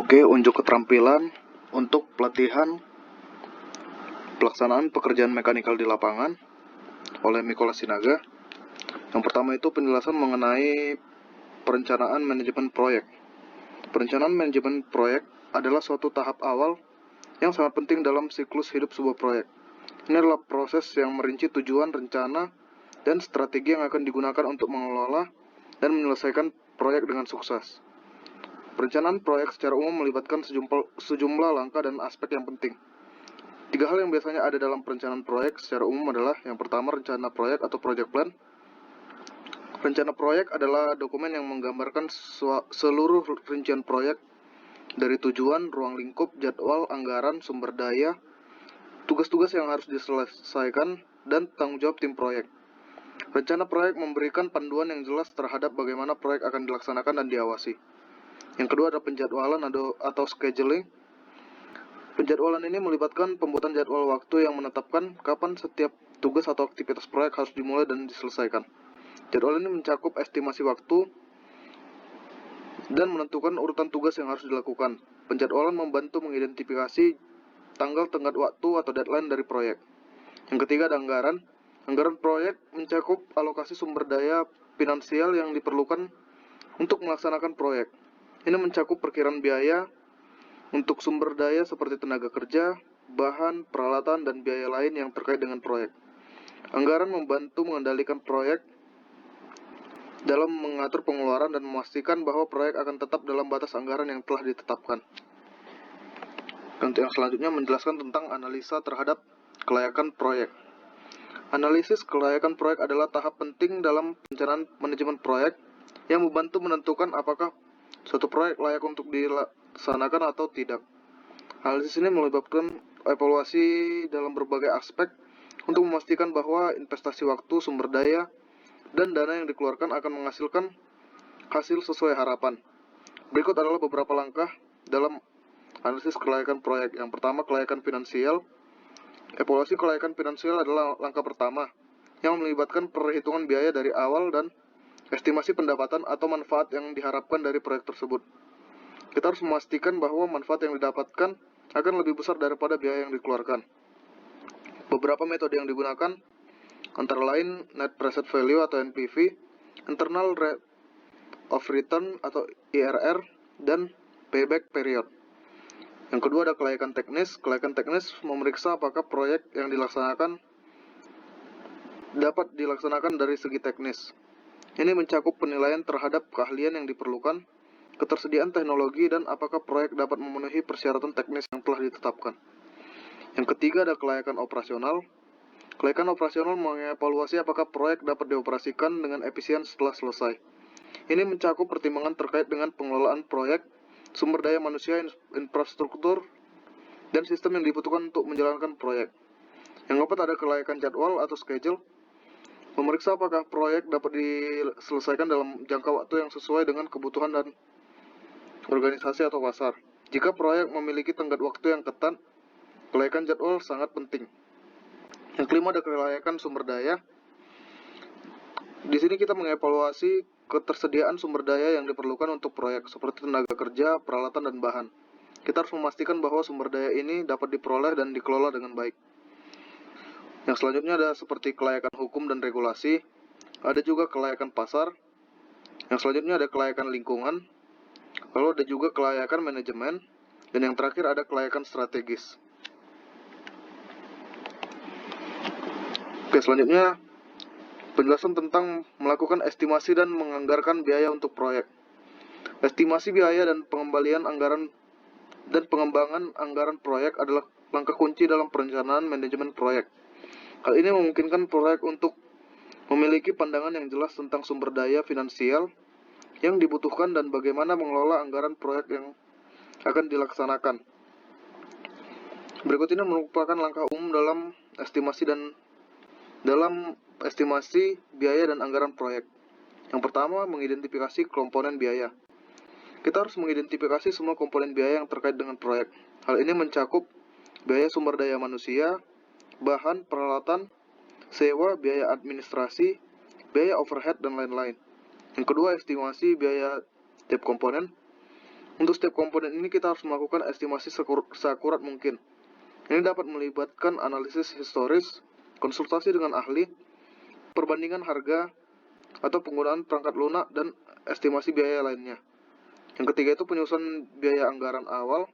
Oke, unjuk keterampilan untuk pelatihan pelaksanaan pekerjaan mekanikal di lapangan oleh Mikola Sinaga. Yang pertama itu penjelasan mengenai perencanaan manajemen proyek. Perencanaan manajemen proyek adalah suatu tahap awal yang sangat penting dalam siklus hidup sebuah proyek. Ini adalah proses yang merinci tujuan, rencana, dan strategi yang akan digunakan untuk mengelola dan menyelesaikan proyek dengan sukses. Perencanaan proyek secara umum melibatkan sejumlah langkah dan aspek yang penting. 3 hal yang biasanya ada dalam perencanaan proyek secara umum adalah yang pertama rencana proyek atau project plan. Rencana proyek adalah dokumen yang menggambarkan seluruh rincian proyek dari tujuan, ruang lingkup, jadwal, anggaran, sumber daya, tugas-tugas yang harus diselesaikan, dan tanggung jawab tim proyek. Rencana proyek memberikan panduan yang jelas terhadap bagaimana proyek akan dilaksanakan dan diawasi. Yang kedua adalah penjadwalan atau scheduling. Penjadwalan ini melibatkan pembuatan jadwal waktu yang menetapkan kapan setiap tugas atau aktivitas proyek harus dimulai dan diselesaikan. Jadwal ini mencakup estimasi waktu dan menentukan urutan tugas yang harus dilakukan. Penjadwalan membantu mengidentifikasi tanggal tenggat waktu atau deadline dari proyek. Yang ketiga ada anggaran. Anggaran proyek mencakup alokasi sumber daya finansial yang diperlukan untuk melaksanakan proyek. Ini mencakup perkiraan biaya untuk sumber daya seperti tenaga kerja, bahan, peralatan, dan biaya lain yang terkait dengan proyek. Anggaran membantu mengendalikan proyek dalam mengatur pengeluaran dan memastikan bahwa proyek akan tetap dalam batas anggaran yang telah ditetapkan. Untuk yang selanjutnya menjelaskan tentang analisa terhadap kelayakan proyek. Analisis kelayakan proyek adalah tahap penting dalam perencanaan manajemen proyek yang membantu menentukan apakah suatu proyek layak untuk dilaksanakan atau tidak. Analisis ini melibatkan evaluasi dalam berbagai aspek untuk memastikan bahwa investasi waktu, sumber daya, dan dana yang dikeluarkan akan menghasilkan hasil sesuai harapan. Berikut adalah beberapa langkah dalam analisis kelayakan proyek. Yang pertama, kelayakan finansial. Evaluasi kelayakan finansial adalah langkah pertama yang melibatkan perhitungan biaya dari awal dan estimasi pendapatan atau manfaat yang diharapkan dari proyek tersebut. Kita harus memastikan bahwa manfaat yang didapatkan akan lebih besar daripada biaya yang dikeluarkan. Beberapa metode yang digunakan antara lain Net Present Value atau NPV, Internal Rate of Return atau IRR, dan Payback Period. Yang kedua ada kelayakan teknis. Kelayakan teknis memeriksa apakah proyek yang dilaksanakan dapat dilaksanakan dari segi teknis. Ini mencakup penilaian terhadap keahlian yang diperlukan, ketersediaan teknologi, dan apakah proyek dapat memenuhi persyaratan teknis yang telah ditetapkan. Yang ketiga ada kelayakan operasional. Kelayakan operasional mengevaluasi apakah proyek dapat dioperasikan dengan efisien setelah selesai. Ini mencakup pertimbangan terkait dengan pengelolaan proyek, sumber daya manusia, infrastruktur, dan sistem yang dibutuhkan untuk menjalankan proyek. Yang keempat ada kelayakan jadwal atau schedule. Memeriksa apakah proyek dapat diselesaikan dalam jangka waktu yang sesuai dengan kebutuhan dan organisasi atau pasar. Jika proyek memiliki tenggat waktu yang ketat, kelayakan jadwal sangat penting. Yang kelima ada kelayakan sumber daya. Di sini kita mengevaluasi ketersediaan sumber daya yang diperlukan untuk proyek, seperti tenaga kerja, peralatan, dan bahan. Kita harus memastikan bahwa sumber daya ini dapat diperoleh dan dikelola dengan baik. Yang selanjutnya ada seperti kelayakan hukum dan regulasi. Ada juga kelayakan pasar. Yang selanjutnya ada kelayakan lingkungan. Lalu ada juga kelayakan manajemen. Dan yang terakhir ada kelayakan strategis. Oke, selanjutnya penjelasan tentang melakukan estimasi dan menganggarkan biaya untuk proyek. Estimasi biaya dan pengembalian anggaran dan pengembangan anggaran proyek adalah langkah kunci dalam perencanaan manajemen proyek. Hal ini memungkinkan proyek untuk memiliki pandangan yang jelas tentang sumber daya finansial yang dibutuhkan dan bagaimana mengelola anggaran proyek yang akan dilaksanakan. Berikut ini merupakan langkah umum dalam estimasi biaya dan anggaran proyek. Yang pertama, mengidentifikasi komponen biaya. Kita harus mengidentifikasi semua komponen biaya yang terkait dengan proyek. Hal ini mencakup biaya sumber daya manusia, bahan, peralatan, sewa, biaya administrasi, biaya overhead, dan lain-lain. Yang kedua, estimasi biaya tiap komponen. Untuk setiap komponen ini kita harus melakukan estimasi seakurat mungkin. Ini dapat melibatkan analisis historis, konsultasi dengan ahli, perbandingan harga, atau penggunaan perangkat lunak dan estimasi biaya lainnya. Yang ketiga itu penyusunan biaya anggaran awal.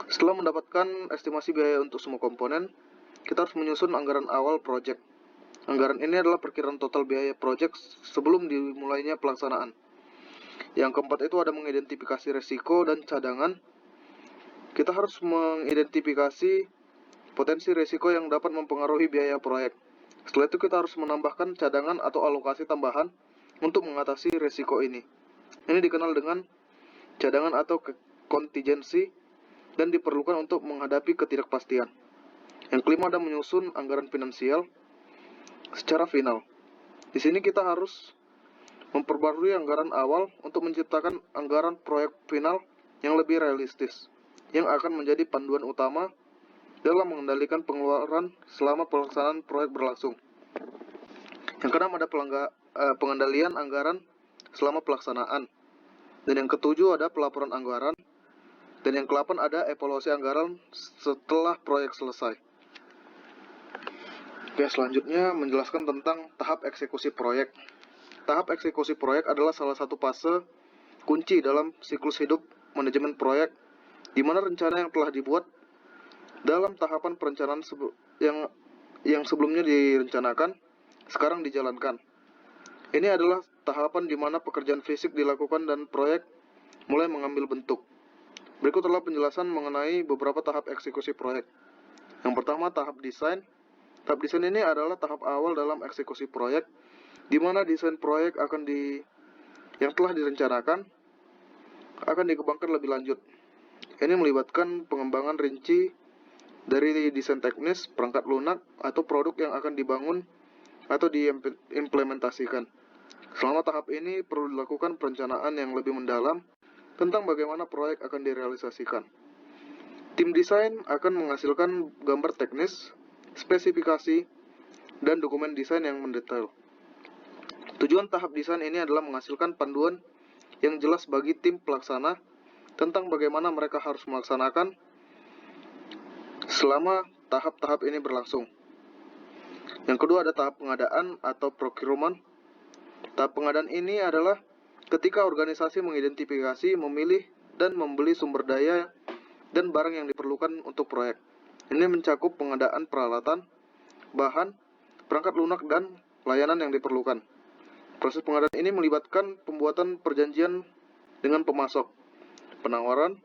Setelah mendapatkan estimasi biaya untuk semua komponen, kita harus menyusun anggaran awal proyek. Anggaran ini adalah perkiraan total biaya proyek sebelum dimulainya pelaksanaan. Yang keempat itu ada mengidentifikasi resiko dan cadangan. Kita harus mengidentifikasi potensi resiko yang dapat mempengaruhi biaya proyek. Setelah itu kita harus menambahkan cadangan atau alokasi tambahan untuk mengatasi resiko ini. Ini dikenal dengan cadangan atau kontingensi dan diperlukan untuk menghadapi ketidakpastian. Yang kelima ada menyusun anggaran finansial secara final. Di sini kita harus memperbarui anggaran awal untuk menciptakan anggaran proyek final yang lebih realistis, yang akan menjadi panduan utama dalam mengendalikan pengeluaran selama pelaksanaan proyek berlangsung. Yang keenam ada pengendalian anggaran selama pelaksanaan. Dan yang ketujuh ada pelaporan anggaran. Dan yang ke-8 ada evaluasi anggaran setelah proyek selesai. Oke, selanjutnya menjelaskan tentang tahap eksekusi proyek. Tahap eksekusi proyek adalah salah satu fase kunci dalam siklus hidup manajemen proyek, di mana rencana yang telah dibuat dalam tahapan perencanaan yang sebelumnya direncanakan, sekarang dijalankan. Ini adalah tahapan di mana pekerjaan fisik dilakukan dan proyek mulai mengambil bentuk. Berikut adalah penjelasan mengenai beberapa tahap eksekusi proyek. Yang pertama, tahap desain. Tahap desain ini adalah tahap awal dalam eksekusi proyek, di mana desain proyek yang telah direncanakan akan dikembangkan lebih lanjut. Ini melibatkan pengembangan rinci dari desain teknis, perangkat lunak, atau produk yang akan dibangun atau diimplementasikan. Selama tahap ini perlu dilakukan perencanaan yang lebih mendalam tentang bagaimana proyek akan direalisasikan. Tim desain akan menghasilkan gambar teknis, spesifikasi, dan dokumen desain yang mendetail. Tujuan tahap desain ini adalah menghasilkan panduan yang jelas bagi tim pelaksana tentang bagaimana mereka harus melaksanakan selama tahap-tahap ini berlangsung. Yang kedua ada tahap pengadaan atau procurement. Tahap pengadaan ini adalah ketika organisasi mengidentifikasi, memilih, dan membeli sumber daya dan barang yang diperlukan untuk proyek. Ini mencakup pengadaan peralatan, bahan, perangkat lunak, dan layanan yang diperlukan. Proses pengadaan ini melibatkan pembuatan perjanjian dengan pemasok, penawaran,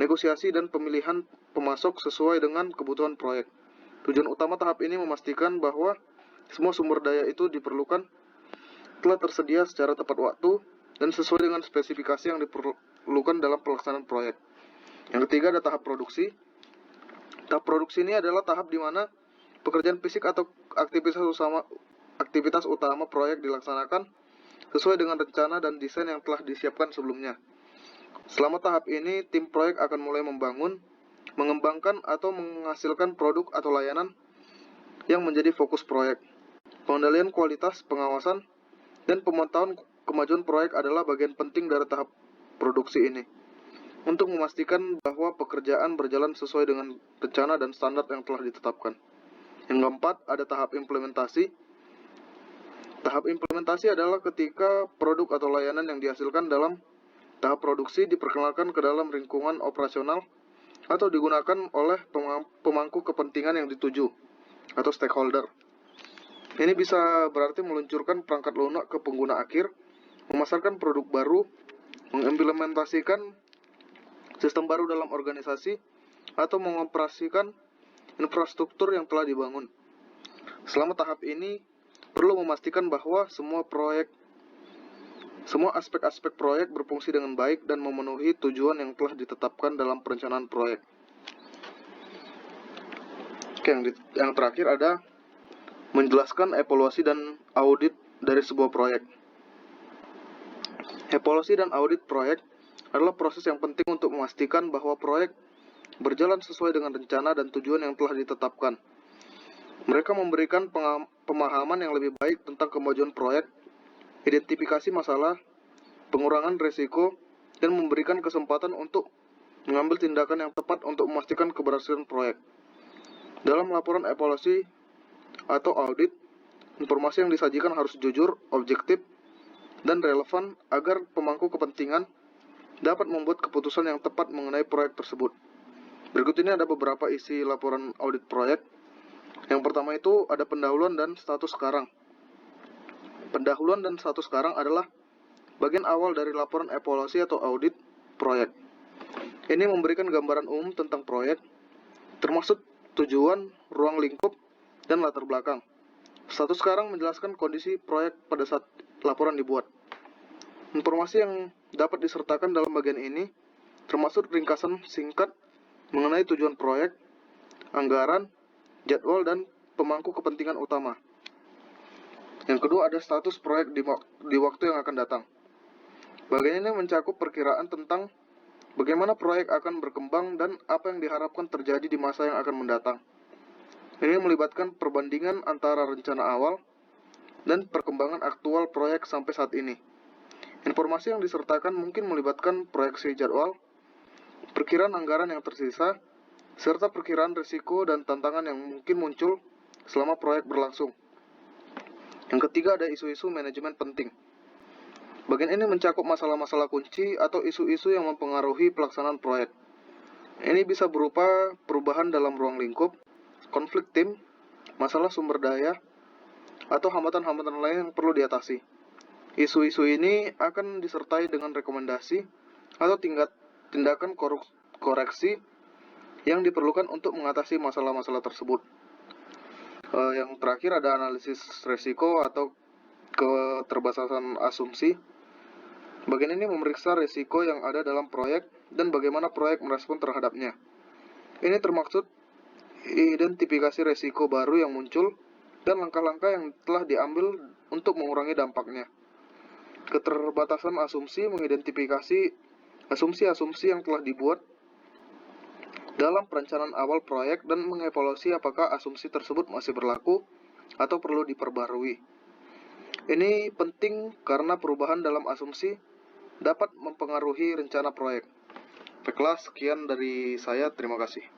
negosiasi, dan pemilihan pemasok sesuai dengan kebutuhan proyek. Tujuan utama tahap ini memastikan bahwa semua sumber daya itu diperlukan telah tersedia secara tepat waktu dan sesuai dengan spesifikasi yang diperlukan dalam pelaksanaan proyek. Yang ketiga ada tahap produksi. Tahap produksi ini adalah tahap di mana pekerjaan fisik atau aktivitas utama proyek dilaksanakan sesuai dengan rencana dan desain yang telah disiapkan sebelumnya. Selama tahap ini, tim proyek akan mulai membangun, mengembangkan, atau menghasilkan produk atau layanan yang menjadi fokus proyek. Pengendalian kualitas, pengawasan, dan pemantauan kemajuan proyek adalah bagian penting dari tahap produksi ini, untuk memastikan bahwa pekerjaan berjalan sesuai dengan rencana dan standar yang telah ditetapkan. Yang keempat, ada tahap implementasi. Tahap implementasi adalah ketika produk atau layanan yang dihasilkan dalam tahap produksi diperkenalkan ke dalam lingkungan operasional atau digunakan oleh pemangku kepentingan yang dituju atau stakeholder. Ini bisa berarti meluncurkan perangkat lunak ke pengguna akhir, memasarkan produk baru, mengimplementasikan sistem baru dalam organisasi, atau mengoperasikan infrastruktur yang telah dibangun. Selama tahap ini, perlu memastikan bahwa semua aspek-aspek proyek berfungsi dengan baik dan memenuhi tujuan yang telah ditetapkan dalam perencanaan proyek. Oke, yang terakhir ada menjelaskan evaluasi dan audit dari sebuah proyek. Evaluasi dan audit proyek adalah proses yang penting untuk memastikan bahwa proyek berjalan sesuai dengan rencana dan tujuan yang telah ditetapkan. Mereka memberikan pemahaman yang lebih baik tentang kemajuan proyek, identifikasi masalah, pengurangan risiko, dan memberikan kesempatan untuk mengambil tindakan yang tepat untuk memastikan keberhasilan proyek. Dalam laporan evaluasi atau audit, informasi yang disajikan harus jujur, objektif, dan relevan agar pemangku kepentingan dapat membuat keputusan yang tepat mengenai proyek tersebut. Berikut ini ada beberapa isi laporan audit proyek. Yang pertama itu ada pendahuluan dan status sekarang. Pendahuluan dan status sekarang adalah bagian awal dari laporan evaluasi atau audit proyek. Ini memberikan gambaran umum tentang proyek, termasuk tujuan, ruang lingkup, dan latar belakang. Status sekarang menjelaskan kondisi proyek pada saat laporan dibuat. Informasi yang dapat disertakan dalam bagian ini termasuk ringkasan singkat mengenai tujuan proyek, anggaran, jadwal, dan pemangku kepentingan utama. Yang kedua ada status proyek di waktu yang akan datang. Bagian ini mencakup perkiraan tentang bagaimana proyek akan berkembang dan apa yang diharapkan terjadi di masa yang akan mendatang. Ini melibatkan perbandingan antara rencana awal dan perkembangan aktual proyek sampai saat ini. Informasi yang disertakan mungkin melibatkan proyeksi jadwal, perkiraan anggaran yang tersisa, serta perkiraan risiko dan tantangan yang mungkin muncul selama proyek berlangsung. Yang ketiga ada isu-isu manajemen penting. Bagian ini mencakup masalah-masalah kunci atau isu-isu yang mempengaruhi pelaksanaan proyek. Ini bisa berupa perubahan dalam ruang lingkup, konflik tim, masalah sumber daya, atau hambatan-hambatan lain yang perlu diatasi. Isu-isu ini akan disertai dengan rekomendasi atau tindakan koreksi yang diperlukan untuk mengatasi masalah-masalah tersebut. Yang terakhir ada analisis resiko atau keterbatasan asumsi. Bagian ini memeriksa risiko yang ada dalam proyek dan bagaimana proyek merespon terhadapnya. Ini termaksud identifikasi risiko baru yang muncul dan langkah-langkah yang telah diambil untuk mengurangi dampaknya. Keterbatasan asumsi mengidentifikasi asumsi-asumsi yang telah dibuat dalam perencanaan awal proyek dan mengevaluasi apakah asumsi tersebut masih berlaku atau perlu diperbarui. Ini penting karena perubahan dalam asumsi dapat mempengaruhi rencana proyek. Baiklah, sekian dari saya. Terima kasih.